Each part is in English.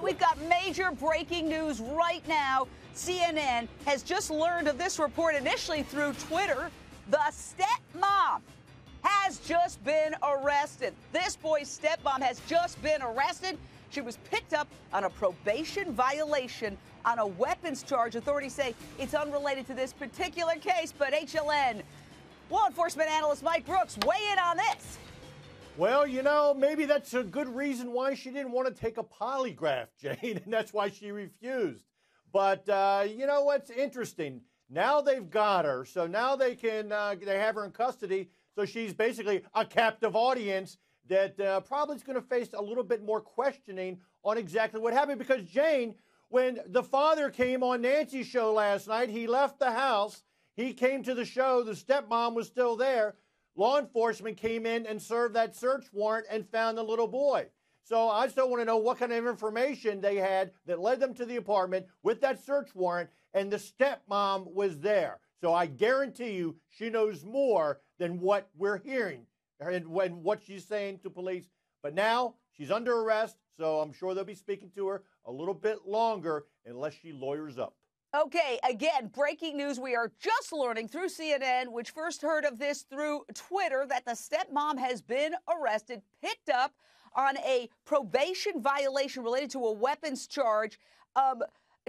right, we've got major breaking news right now. CNN has just learned of this report initially through Twitter. The stepmom has just been arrested. This boy's stepmom has just been arrested. She was picked up on a probation violation on a weapons charge. Authorities say it's unrelated to this particular case, but HLN law enforcement analyst Mike Brooks weigh in on this. Well, you know, maybe that's a good reason why she didn't want to take a polygraph, Jane, and that's why she refused. But you know what's interesting? Now they've got her, so now they have her in custody. So she's basically a captive audience that probably is going to face a little bit more questioning on exactly what happened. Because, Jane, when the father came on Nancy's show last night, he left the house. He came to the show. The stepmom was still there. Law enforcement came in and served that search warrant and found the little boy. So I still want to know what kind of information they had that led them to the apartment with that search warrant, and the stepmom was there. So I guarantee you she knows more than what we're hearing and what she's saying to police. But now she's under arrest, so I'm sure they'll be speaking to her a little bit longer unless she lawyers up. Okay, again, breaking news. We are just learning through CNN, which first heard of this through Twitter, that the stepmom has been arrested, picked up on a probation violation related to a weapons charge.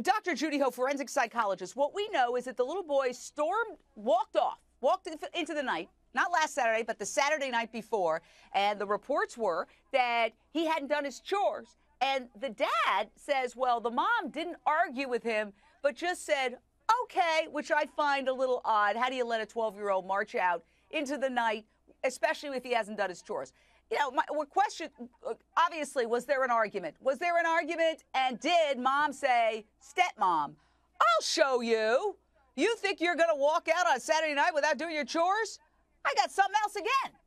Dr. Judy Ho, forensic psychologist, what we know is that the little boy walked into the night, not last Saturday, but the Saturday night before, and the reports were that he hadn't done his chores. And the dad says, well, the mom didn't argue with him, but just said, okay, which I find a little odd. How do you let a 12-year-old march out into the night, especially if he hasn't done his chores? You know, my question, obviously, was there an argument? Was there an argument? And did mom say, stepmom, I'll show you. You think you're going to walk out on Saturday night without doing your chores? I got something else again.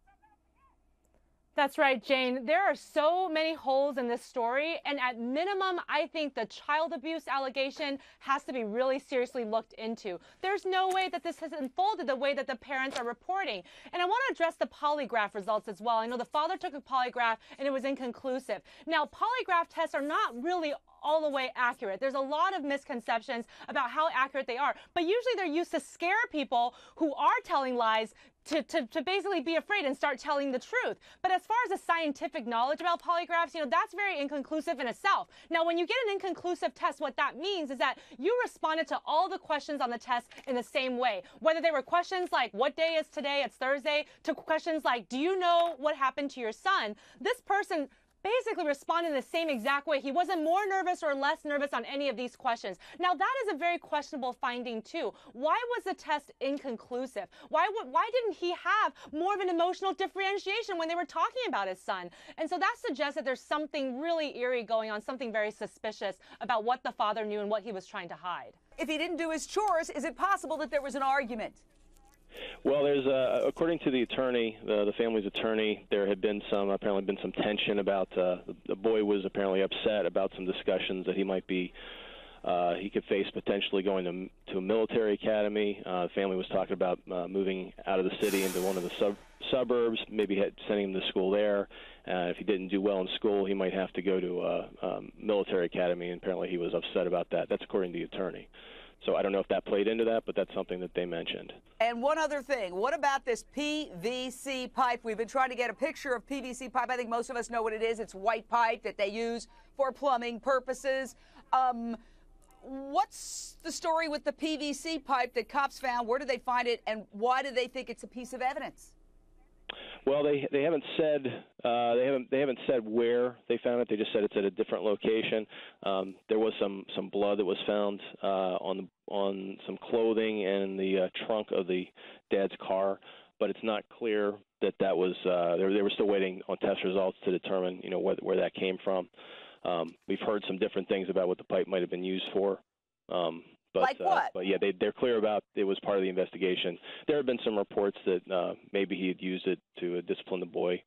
That's right, Jane. There are so many holes in this story, and at minimum, I think the child abuse allegation has to be really seriously looked into. There's no way that this has unfolded the way that the parents are reporting. And I want to address the polygraph results as well. I know the father took a polygraph, and it was inconclusive. Now, polygraph tests are not really all the way accurate. There's a lot of misconceptions about how accurate they are, but usually they're used to scare people who are telling lies to basically be afraid and start telling the truth. But as far as the scientific knowledge about polygraphs, you know, that's very inconclusive in itself. Now, when you get an inconclusive test, what that means is that you responded to all the questions on the test in the same way. Whether they were questions like, what day is today? It's Thursday, to questions like, do you know what happened to your son? This person basically responded in the same exact way. He wasn't more nervous or less nervous on any of these questions. Now, that is a very questionable finding, too. Why was the test inconclusive? Why didn't he have more of an emotional differentiation when they were talking about his son? And so that suggests that there's something really eerie going on, something very suspicious about what the father knew and what he was trying to hide. If he didn't do his chores, is it possible that there was an argument? Well, there's according to the attorney, the family's attorney, there had been apparently been some tension about the boy was apparently upset about some discussions that he might be he could face potentially going to a military academy. The family was talking about moving out of the city into one of the suburbs, maybe sending him to school there. If he didn't do well in school, he might have to go to a military academy, and apparently he was upset about that. That's according to the attorney. So I don't know if that played into that, but that's something that they mentioned. And one other thing, what about this PVC pipe? We've been trying to get a picture of PVC pipe. I think most of us know what it is. It's white pipe that they use for plumbing purposes. What's the story with the PVC pipe that cops found? Where did they find it, and why do they think it's a piece of evidence? Well, they haven't said they haven't said where they found it. They just said it's at a different location. There was some blood that was found on some clothing and the trunk of the dad's car, but it's not clear that was. They were still waiting on test results to determine where that came from. We've heard some different things about what the pipe might have been used for. Like what? But yeah, they're clear about it was part of the investigation. There have been some reports that maybe he had used it to discipline the boy